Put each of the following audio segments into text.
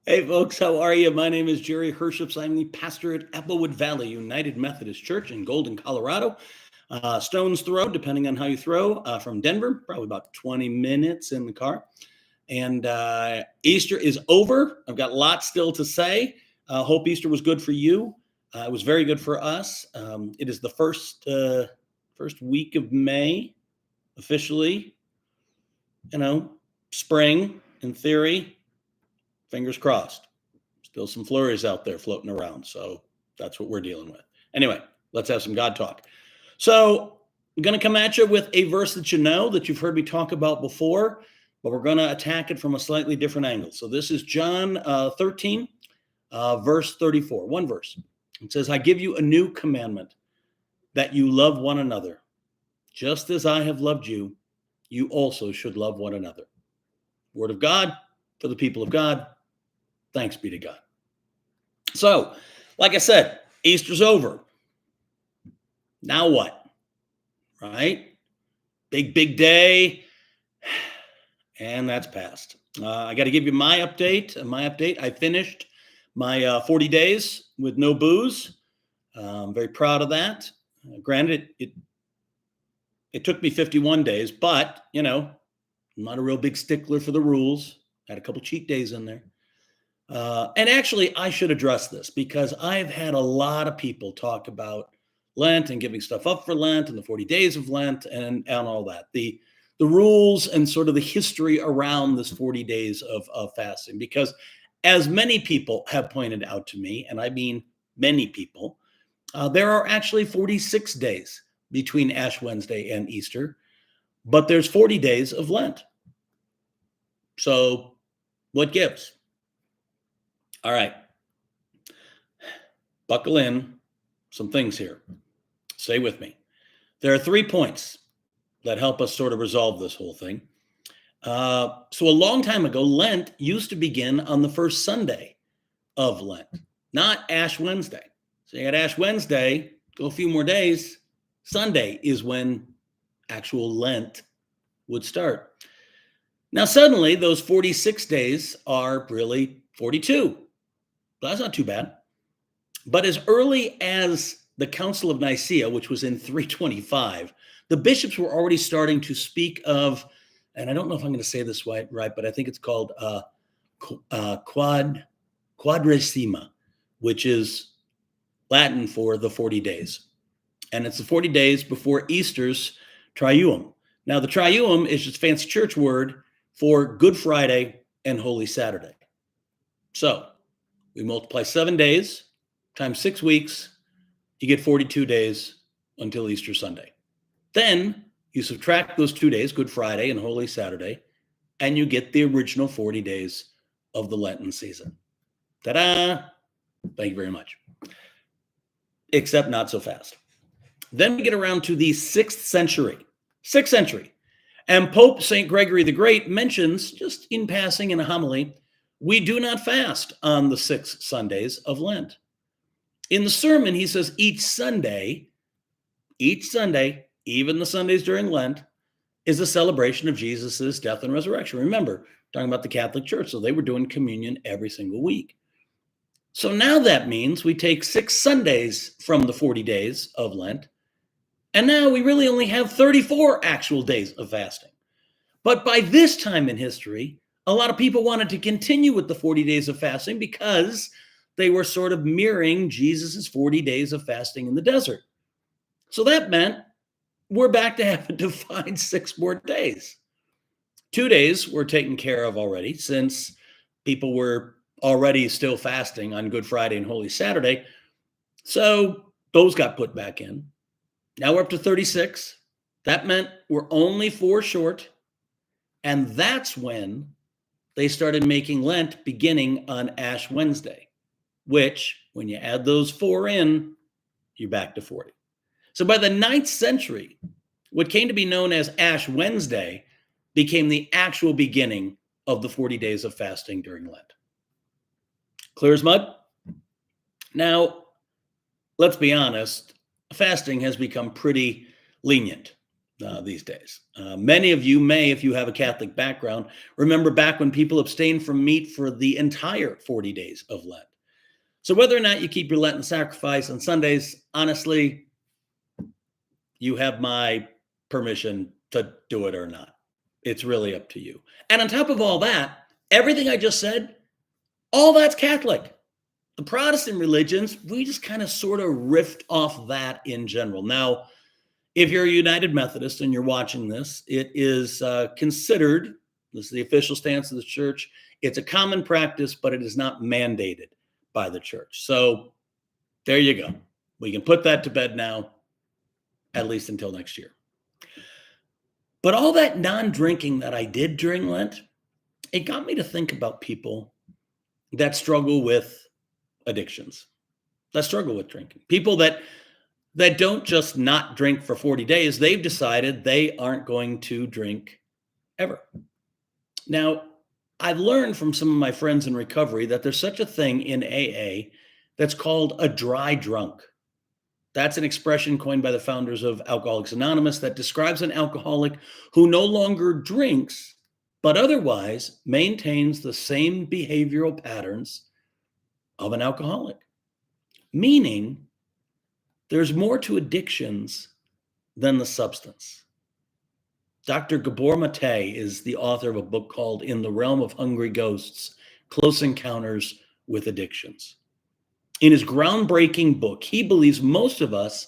Hey, folks, how are you? My name is Jerry Herships. I'm the pastor at Applewood Valley United Methodist Church in Golden, Colorado. Stone's throw, depending on how you throw, from Denver, probably about 20 minutes in the car. And Easter is over. I've got lots still to say. Hope Easter was good for you. It was very good for us. It is the first week of May, officially. Spring in theory. Fingers crossed. Still some flurries out there floating around. So that's what we're dealing with. Anyway, let's have some God talk. So I'm going to come at you with a verse that that you've heard me talk about before, but we're going to attack it from a slightly different angle. So this is John 13, verse 34, one verse. It says, I give you a new commandment, that you love one another. Just as I have loved you, you also should love one another. Word of God for the people of God. Thanks be to God. So, like I said, Easter's over. Now what? Right? Big day. And that's passed. I got to give you my update. I finished my 40 days with no booze. I'm very proud of that. Granted, it took me 51 days, but, I'm not a real big stickler for the rules. Had a couple cheat days in there. And actually, I should address this because I've had a lot of people talk about Lent and giving stuff up for Lent and the 40 days of Lent and all that. The rules and sort of the history around this 40 days of fasting. Because as many people have pointed out to me, and I mean many people, there are actually 46 days between Ash Wednesday and Easter, but there's 40 days of Lent. So what gives? All right. Buckle in. Some things here. Stay with me. There are 3 points that help us sort of resolve this whole thing. So a long time ago, Lent used to begin on the first Sunday of Lent, not Ash Wednesday. So you got Ash Wednesday, go a few more days. Sunday is when actual Lent would start. Now, suddenly, those 46 days are really 42. That's not too bad. But as early as the Council of Nicaea, which was in 325, the bishops were already starting to speak of, and I don't know if I'm going to say this right, but I think it's called quadragesima, which is Latin for the 40 days. And it's the 40 days before Easter's Triduum. Now, the Triduum is just a fancy church word for Good Friday and Holy Saturday. So we multiply 7 days times 6 weeks, you get 42 days until Easter Sunday. Then you subtract those 2 days, Good Friday and Holy Saturday, and you get the original 40 days of the Lenten season. Ta-da! Thank you very much. Except not so fast. Then we get around to the 6th century. 6th century. And Pope St. Gregory the Great mentions, just in passing in a homily, we do not fast on the 6 Sundays of Lent. In the sermon, he says each Sunday, even the Sundays during Lent, is a celebration of Jesus' death and resurrection. Remember, talking about the Catholic Church, so they were doing communion every single week. So now that means we take 6 Sundays from the 40 days of Lent, and now we really only have 34 actual days of fasting. But by this time in history, a lot of people wanted to continue with the 40 days of fasting because they were sort of mirroring Jesus's 40 days of fasting in the desert. So that meant we're back to having to find 6 more days. 2 days were taken care of already since people were already still fasting on Good Friday and Holy Saturday. So those got put back in. Now we're up to 36. That meant we're only 4 short. And that's when they started making Lent beginning on Ash Wednesday, which, when you add those 4 in, you're back to 40. So by the 9th century, what came to be known as Ash Wednesday became the actual beginning of the 40 days of fasting during Lent. Clear as mud? Now, let's be honest, fasting has become pretty lenient these days. Many of you may, if you have a Catholic background, remember back when people abstained from meat for the entire 40 days of Lent. So whether or not you keep your Lenten sacrifice on Sundays, honestly, you have my permission to do it or not. It's really up to you. And on top of all that, everything I just said, all that's Catholic. The Protestant religions, we just kind of sort of riffed off that in general. Now, if you're a United Methodist and you're watching this, it is considered, this is the official stance of the church, it's a common practice, but it is not mandated by the church. So there you go. We can put that to bed now, at least until next year. But all that non-drinking that I did during Lent, it got me to think about people that struggle with addictions, that struggle with drinking. People that don't just not drink for 40 days. They've decided they aren't going to drink ever. Now, I've learned from some of my friends in recovery that there's such a thing in AA that's called a dry drunk. That's an expression coined by the founders of Alcoholics Anonymous that describes an alcoholic who no longer drinks, but otherwise maintains the same behavioral patterns of an alcoholic. Meaning, there's more to addictions than the substance. Dr. Gabor Mate is the author of a book called In the Realm of Hungry Ghosts, Close Encounters with Addictions. In his groundbreaking book, he believes most of us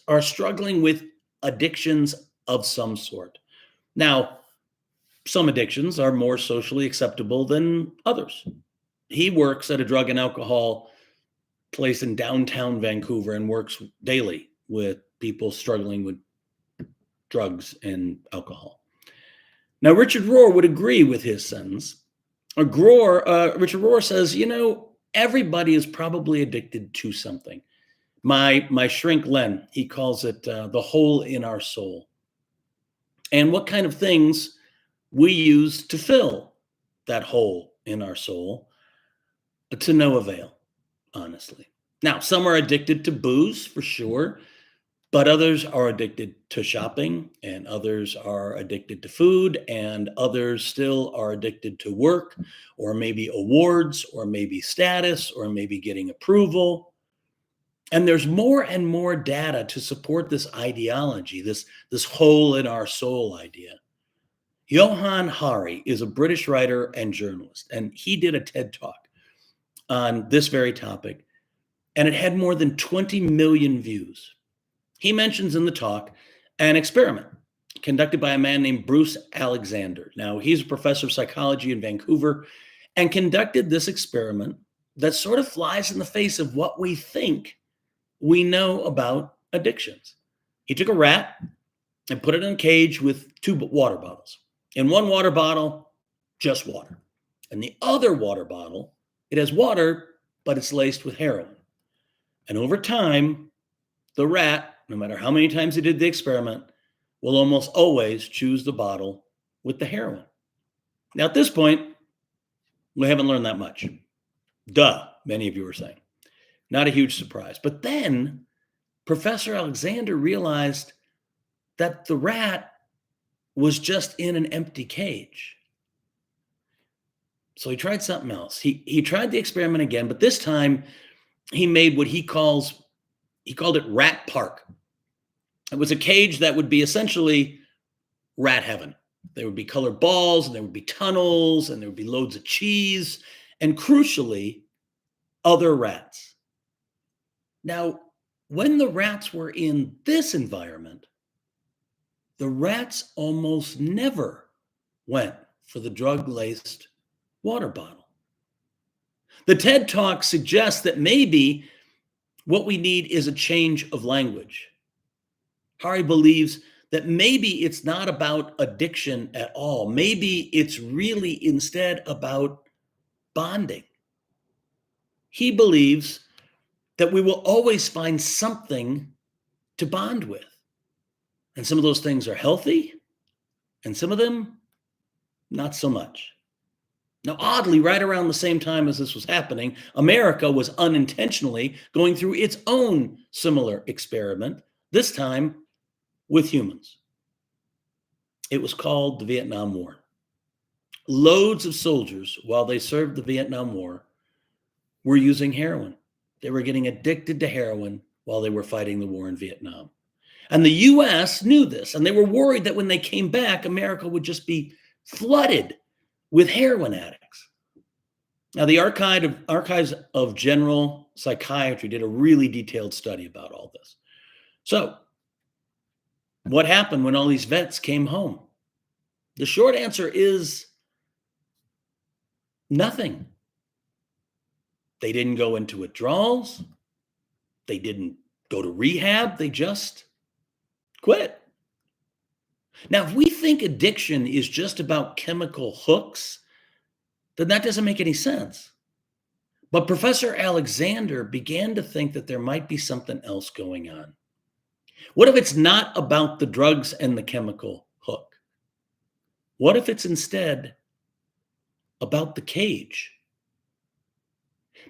are struggling with addictions of some sort. Now, some addictions are more socially acceptable than others. He works at a drug and alcohol place in downtown Vancouver and works daily with people struggling with drugs and alcohol. Now, Richard Rohr would agree with his sentence. Richard Rohr says, everybody is probably addicted to something. My shrink Len, he calls it the hole in our soul. And what kind of things we use to fill that hole in our soul, to no avail, honestly. Now, some are addicted to booze for sure, but others are addicted to shopping, and others are addicted to food, and others still are addicted to work, or maybe awards, or maybe status, or maybe getting approval. And there's more and more data to support this ideology, this hole in our soul idea. Johann Hari is a British writer and journalist, and he did a TED Talk on this very topic, and it had more than 20 million views. He mentions in the talk an experiment conducted by a man named Bruce Alexander. Now, he's a professor of psychology in Vancouver and conducted this experiment that sort of flies in the face of what we think we know about addictions. He took a rat and put it in a cage with 2 water bottles. In one water bottle, just water. And the other water bottle, it has water, but it's laced with heroin. And over time, the rat, no matter how many times he did the experiment, will almost always choose the bottle with the heroin. Now, at this point, we haven't learned that much. Duh, many of you are saying. Not a huge surprise. But then Professor Alexander realized that the rat was just in an empty cage. So he tried something else. He tried the experiment again, but this time he made what he called it Rat Park. It was a cage that would be essentially rat heaven. There would be colored balls, and there would be tunnels, and there would be loads of cheese, and crucially, other rats. Now, when the rats were in this environment, the rats almost never went for the drug-laced water bottle. The TED Talk suggests that maybe what we need is a change of language. Hari believes that maybe it's not about addiction at all. Maybe it's really instead about bonding. He believes that we will always find something to bond with. And some of those things are healthy, and some of them, not so much. Now, oddly, right around the same time as this was happening, America was unintentionally going through its own similar experiment, this time with humans. It was called the Vietnam War. Loads of soldiers, while they served the Vietnam War, were using heroin. They were getting addicted to heroin while they were fighting the war in Vietnam. And the US knew this, and they were worried that when they came back, America would just be flooded with heroin addicts. Now, the Archives of General Psychiatry did a really detailed study about all this. So, what happened when all these vets came home? The short answer is nothing. They didn't go into withdrawals. They didn't go to rehab. They just quit. Now, if we think addiction is just about chemical hooks, then that doesn't make any sense. But Professor Alexander began to think that there might be something else going on. What if it's not about the drugs and the chemical hook? What if it's instead about the cage?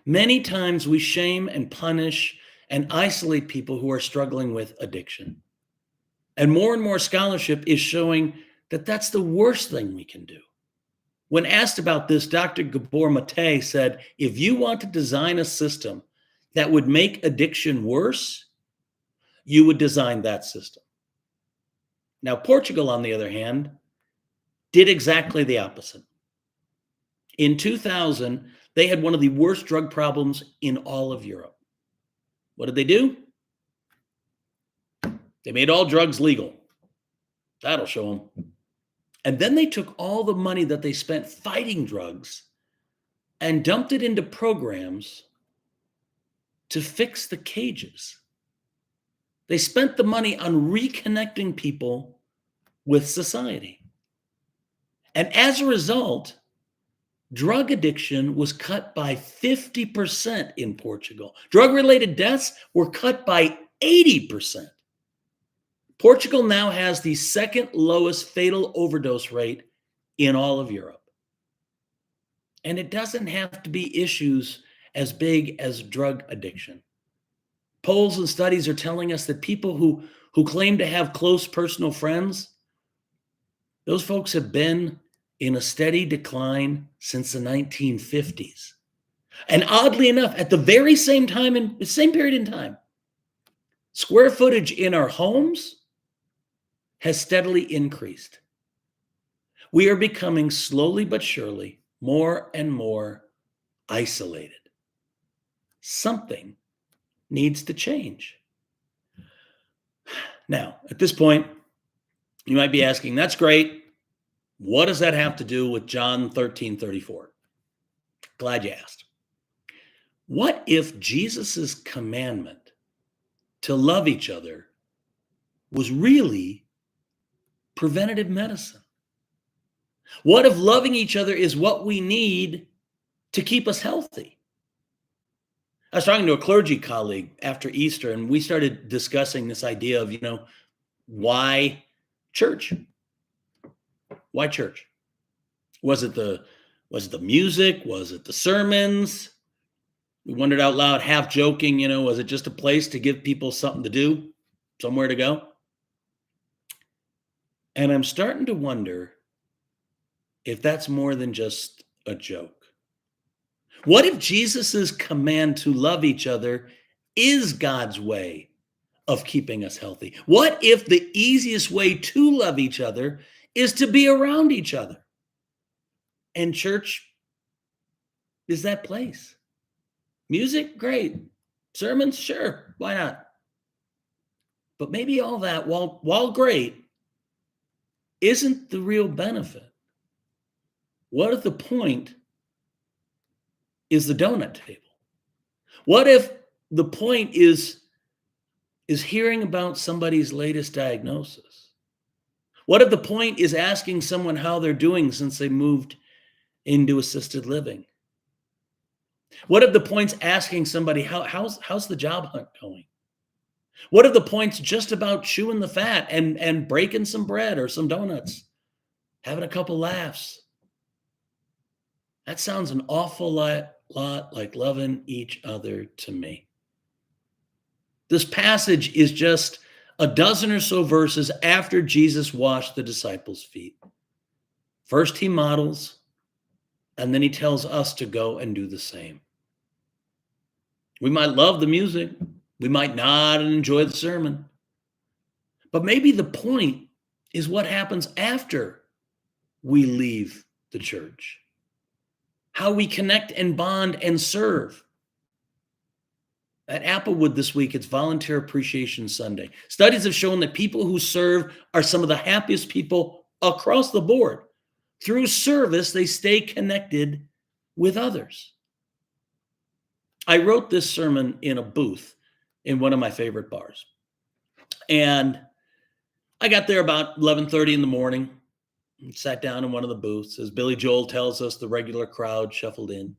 Many times we shame and punish and isolate people who are struggling with addiction. And more scholarship is showing that that's the worst thing we can do. When asked about this, Dr. Gabor Mate said, if you want to design a system that would make addiction worse, you would design that system. Now, Portugal, on the other hand, did exactly the opposite. In 2000, they had one of the worst drug problems in all of Europe. What did they do? They made all drugs legal. That'll show them. And then they took all the money that they spent fighting drugs and dumped it into programs to fix the cages. They spent the money on reconnecting people with society. And as a result, drug addiction was cut by 50% in Portugal. Drug-related deaths were cut by 80%. Portugal now has the second lowest fatal overdose rate in all of Europe. And it doesn't have to be issues as big as drug addiction. Polls and studies are telling us that people who claim to have close personal friends, those folks have been in a steady decline since the 1950s. And oddly enough, at the very same time, in the same period in time, square footage in our homes has steadily increased. We are becoming slowly but surely more and more isolated. Something needs to change. Now, at this point, you might be asking, that's great. What does that have to do with John 13:34? Glad you asked. What if Jesus's commandment to love each other was really preventative medicine? What if loving each other is what we need to keep us healthy? I was talking to a clergy colleague after Easter, and we started discussing this idea of, why church? Why church? Was it the music? Was it the sermons? We wondered out loud, half joking, was it just a place to give people something to do, somewhere to go? And I'm starting to wonder if that's more than just a joke. What if Jesus's command to love each other is God's way of keeping us healthy? What if the easiest way to love each other is to be around each other? And church is that place. Music, great. Sermons, sure, why not? But maybe all that, while great, isn't the real benefit. What if the point is the donut table? What if the point is hearing about somebody's latest diagnosis? What if the point is asking someone how they're doing since they moved into assisted living? What if the point's asking somebody how's the job hunt going? What if the point's just about chewing the fat and breaking some bread or some donuts, having a couple laughs? That sounds an awful lot like loving each other to me. This passage is just a dozen or so verses after Jesus washed the disciples' feet. First, he models, and then he tells us to go and do the same. We might love the music, we might not enjoy the sermon, but maybe the point is what happens after we leave the church, how we connect and bond and serve. At Applewood this week, it's Volunteer Appreciation Sunday. Studies have shown that people who serve are some of the happiest people across the board. Through service, they stay connected with others. I wrote this sermon in a booth in one of my favorite bars. And I got there about 11:30 in the morning and sat down in one of the booths. As Billy Joel tells us, the regular crowd shuffled in.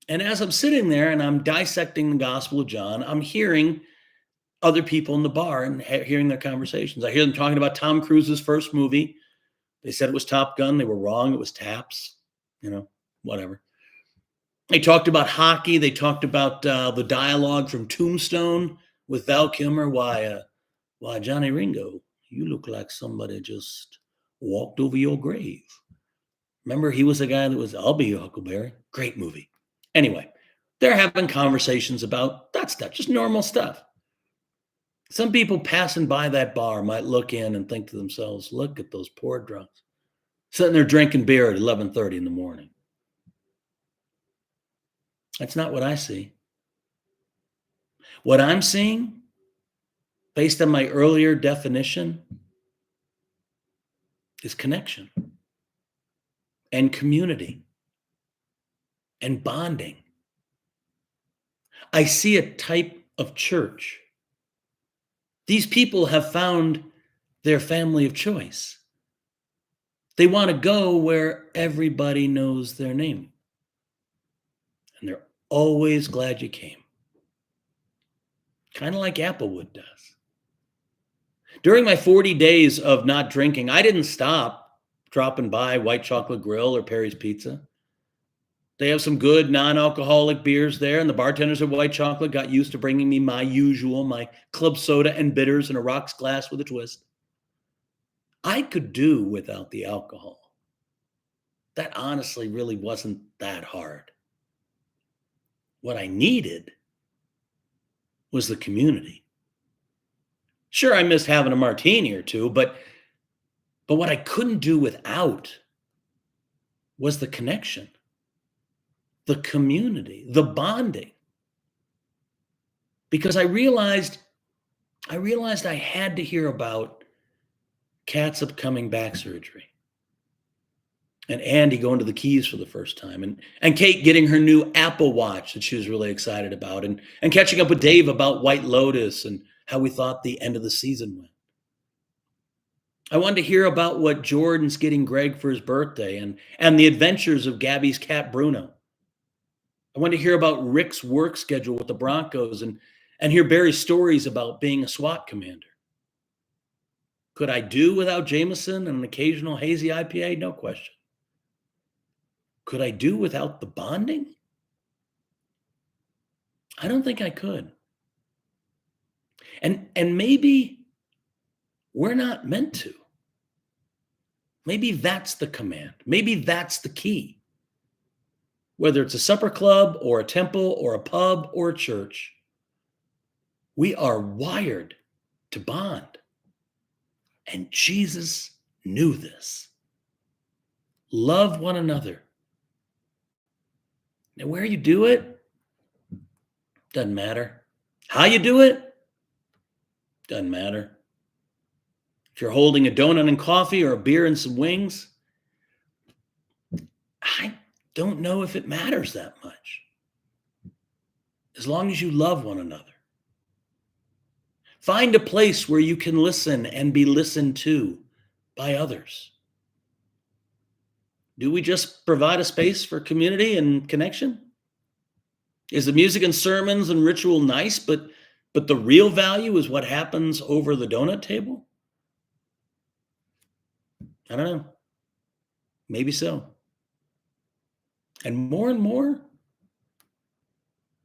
And as I'm sitting there and I'm dissecting the Gospel of John, I'm hearing other people in the bar and hearing their conversations. I hear them talking about Tom Cruise's first movie. They said it was Top Gun. They were wrong. It was Taps, whatever. They talked about hockey. They talked about the dialogue from Tombstone with Val Kilmer. Why, Johnny Ringo, you look like somebody just walked over your grave. Remember, he was the guy that was, I'll be your Huckleberry. Great movie. Anyway, they're having conversations about that stuff, just normal stuff. Some people passing by that bar might look in and think to themselves, look at those poor drunks sitting there drinking beer at 11:30 in the morning. That's not what I see. What I'm seeing, based on my earlier definition, is connection and community and bonding. I see a type of church. These people have found their family of choice. They want to go where everybody knows their name. And they're always glad you came. Kind of like Applewood does. During my 40 days of not drinking, I didn't stop dropping by White Chocolate Grill or Perry's Pizza. They have some good non-alcoholic beers there, and the bartenders at White Chocolate got used to bringing me my club soda and bitters in a rocks glass with a twist. I could do without the alcohol. That honestly really wasn't that hard. What I needed was the community. Sure, I missed having a martini or two, but what I couldn't do without was the connection, the community, the bonding. Because I realized I had to hear about Kat's upcoming back surgery, and Andy going to the Keys for the first time, and Kate getting her new Apple Watch that she was really excited about, and catching up with Dave about White Lotus and how we thought the end of the season went. I wanted to hear about what Jordan's getting Greg for his birthday and the adventures of Gabby's cat Bruno. I wanted to hear about Rick's work schedule with the Broncos and hear Barry's stories about being a SWAT commander. Could I do without Jameson and an occasional hazy IPA? No question. Could I do without the bonding? I don't think I could. And maybe we're not meant to. Maybe that's the command. Maybe that's the key. Whether it's a supper club or a temple or a pub or a church, we are wired to bond. And Jesus knew this. Love one another. Now, where you do it, doesn't matter. How you do it, doesn't matter. If you're holding a donut and coffee or a beer and some wings, I don't know if it matters that much. As long as you love one another. Find a place where you can listen and be listened to by others. Do we just provide a space for community and connection? Is the music and sermons and ritual nice, but the real value is what happens over the donut table? I don't know. Maybe so. And more,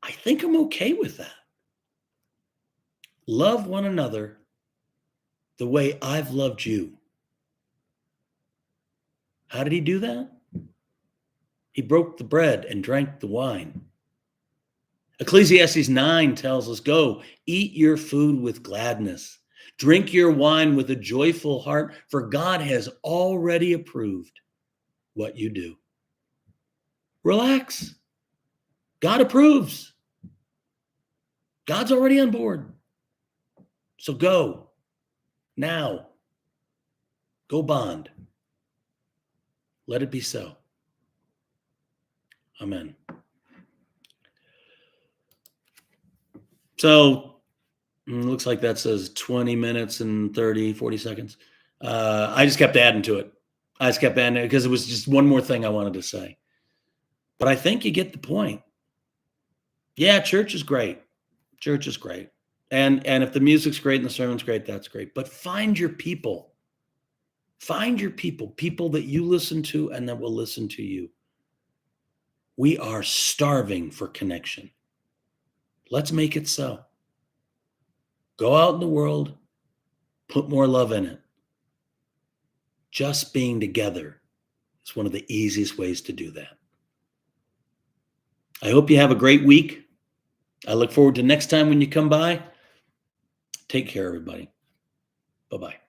I think I'm okay with that. love one another the way I've loved you. How did he do that? He broke the bread and drank the wine. Ecclesiastes 9 tells us, go, eat your food with gladness. Drink your wine with a joyful heart, for God has already approved what you do. Relax. God approves. God's already on board. So go now. Go bond. Let it be so. Amen. So looks like that says 20 minutes and 40 seconds. I just kept adding to it. I just kept adding it because it was just one more thing I wanted to say. But I think you get the point. Yeah, church is great. Church is great. And if the music's great and the sermon's great, that's great. But find your people. Find your people that you listen to and that will listen to you. We are starving for connection. Let's make it so. Go out in the world, put more love in it. Just being together is one of the easiest ways to do that. I hope you have a great week. I look forward to next time when you come by. Take care, everybody. Bye-bye.